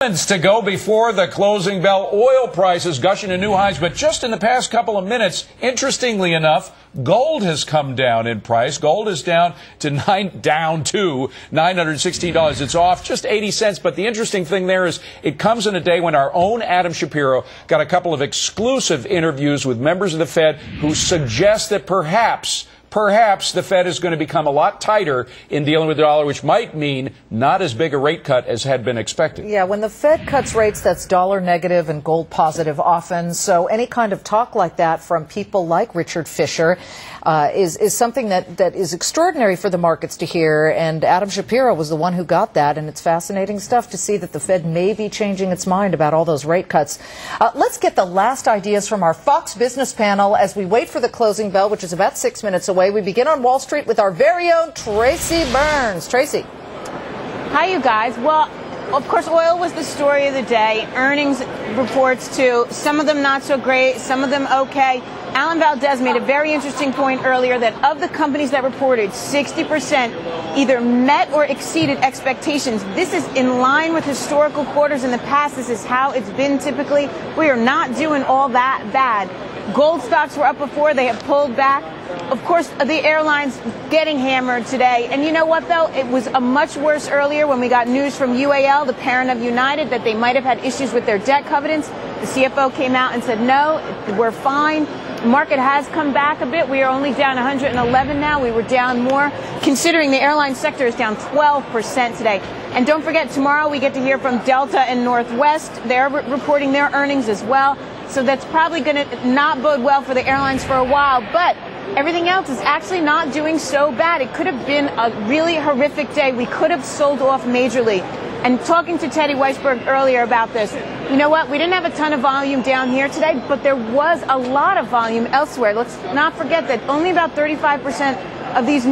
To go before the closing bell. Oil prices gushing to new highs, but just in the past couple of minutes, interestingly enough, gold has come down in price. Gold is down to $916. It's off just 80 cents. But the interesting thing there is it comes in a day when our own Adam Shapiro got a couple of exclusive interviews with members of the Fed who suggest that perhaps the Fed is going to become a lot tighter in dealing with the dollar, which might mean not as big a rate cut as had been expected. Yeah, when the Fed cuts rates, that's dollar negative and gold positive often. So any kind of talk like that from people like Richard Fisher is something that is extraordinary for the markets to hear. And Adam Shapiro was the one who got that. And it's fascinating stuff to see that the Fed may be changing its mind about all those rate cuts. Let's get the last ideas from our Fox Business panel as we wait for the closing bell, which is about 6 minutes away. We begin on Wall Street with our very own Tracy Burns. Tracy. Hi, you guys. Well, of course, oil was the story of the day. Earnings reports, too. Some of them not so great, some of them okay. Alan Valdez made a very interesting point earlier that of the companies that reported, 60% either met or exceeded expectations. This is in line with historical quarters in the past. This is how it's been typically. We are not doing all that bad. Gold stocks were up before. They have pulled back. Of course, the airlines getting hammered today. And you know what, though? It was a much worse earlier when we got news from UAL, the parent of United, that they might have had issues with their debt covenants. The CFO came out and said, no, we're fine. The market has come back a bit. We are only down 111 now. We were down more, considering the airline sector is down 12% today. And don't forget, tomorrow we get to hear from Delta and Northwest. They're reporting their earnings as well. So that's probably going to not bode well for the airlines for a while. But everything else is actually not doing so bad. It could have been a really horrific day. We could have sold off majorly. And talking to Teddy Weisberg earlier about this, you know what? We didn't have a ton of volume down here today, but there was a lot of volume elsewhere. Let's not forget that only about 35% of these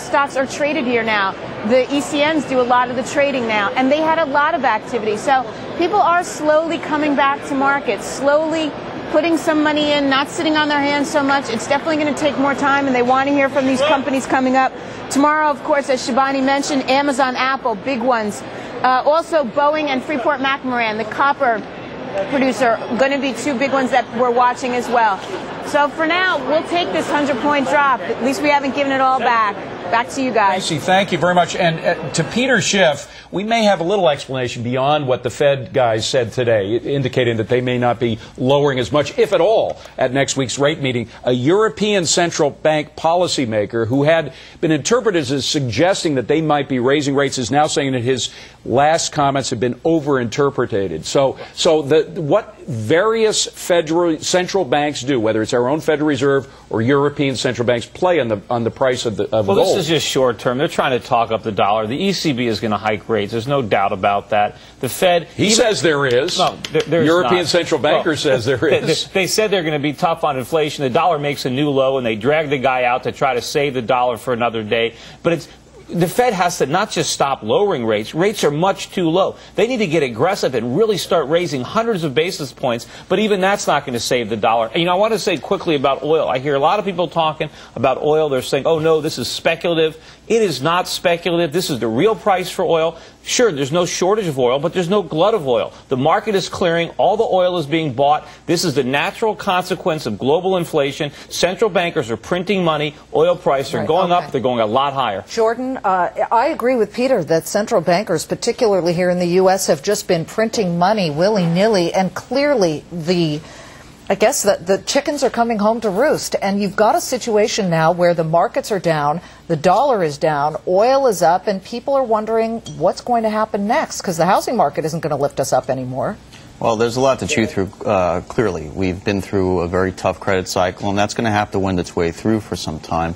stocks are traded here now. The ECNs do a lot of the trading now, and they had a lot of activity. So people are slowly coming back to markets, slowly putting some money in, not sitting on their hands so much. It's definitely going to take more time, and they want to hear from these companies coming up. Tomorrow, of course, as Shibani mentioned, Amazon, Apple, big ones. Also, Boeing and Freeport-McMoRan, the copper producer, going to be two big ones that we're watching as well. So for now, we'll take this 100-point drop. At least we haven't given it all back. Back to you guys. Tracy, thank you very much. And to Peter Schiff, we may have a little explanation beyond what the Fed guys said today, indicating that they may not be lowering as much, if at all, at next week's rate meeting. A European central bank policymaker who had been interpreted as suggesting that they might be raising rates is now saying that his last comments have been overinterpreted. So what various central banks do, whether it's our own Federal Reserve or European central banks, play on the price of gold. This is just short term. They're trying to talk up the dollar. The ECB is going to hike rates. There's no doubt about that. The Fed... He says there is. No, there's European not. central banker says there is. They said they're going to be tough on inflation. The dollar makes a new low, and they drag the guy out to try to save the dollar for another day. But the Fed has to not just stop lowering rates. Rates are much too low. They need to get aggressive and really start raising hundreds of basis points, but even that's not going to save the dollar. And, I want to say quickly about oil. I hear a lot of people talking about oil. They're saying, oh, no, this is speculative. It is not speculative. This is the real price for oil. Sure, there's no shortage of oil, but there's no glut of oil. The market is clearing. All the oil is being bought. This is the natural consequence of global inflation. Central bankers are printing money. Oil prices are going up. They're going a lot higher. Jordan, I agree with Peter that central bankers, particularly here in the U.S., have just been printing money willy-nilly, and clearly I guess the chickens are coming home to roost. And you've got a situation now where the markets are down, the dollar is down, oil is up, and people are wondering what's going to happen next, because the housing market isn't going to lift us up anymore. Well, there's a lot to chew through, clearly. We've been through a very tough credit cycle, and that's going to have to wend its way through for some time.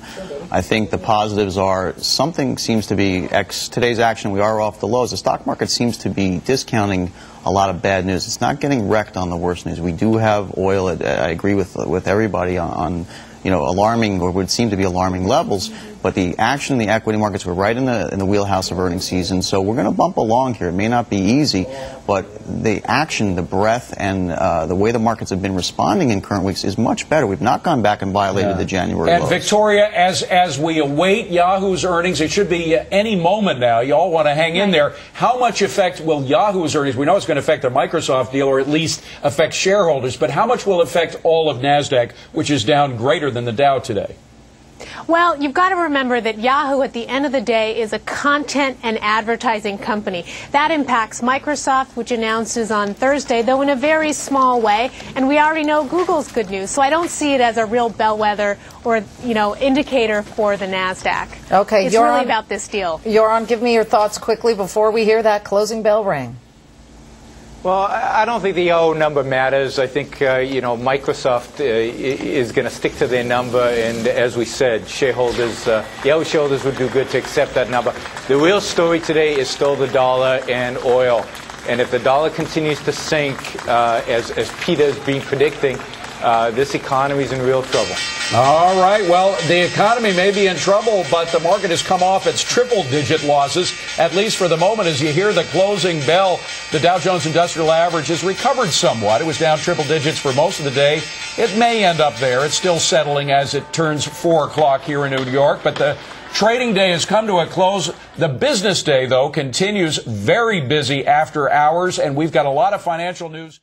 I think the positives are something seems to be, today's action, we are off the lows. The stock market seems to be discounting a lot of bad news. It's not getting wrecked on the worst news. We do have oil, I agree with everybody on alarming, or would seem to be alarming levels. but the action in the equity markets, we're right in the wheelhouse of earnings season, so we're going to bump along here. It may not be easy, but the action, the breadth, and the way the markets have been responding in current weeks is much better. We've not gone back and violated the January And lows. Victoria, as we await Yahoo's earnings, it should be any moment now. You all want to hang in there. How much effect will Yahoo's earnings? We know it's going to affect the Microsoft deal, or at least affect shareholders, but how much will it affect all of NASDAQ, which is down greater than the Dow today? Well, you've got to remember that Yahoo, at the end of the day, is a content and advertising company. That impacts Microsoft, which announces on Thursday, though in a very small way. And we already know Google's good news. So I don't see it as a real bellwether or, indicator for the NASDAQ. Okay, it's really about this deal. Yoron, give me your thoughts quickly before we hear that closing bell ring. Well, I don't think the Yahoo number matters. I think, Microsoft is going to stick to their number, and as we said, Yahoo shareholders would do good to accept that number. The real story today is still the dollar and oil. And if the dollar continues to sink, as Peter has been predicting, this economy is in real trouble. All right. Well, the economy may be in trouble, but the market has come off its triple-digit losses, at least for the moment. As you hear the closing bell, the Dow Jones Industrial Average has recovered somewhat. It was down triple digits for most of the day. It may end up there. It's still settling as it turns 4 o'clock here in New York, but the trading day has come to a close. The business day, though, continues very busy after hours, and we've got a lot of financial news.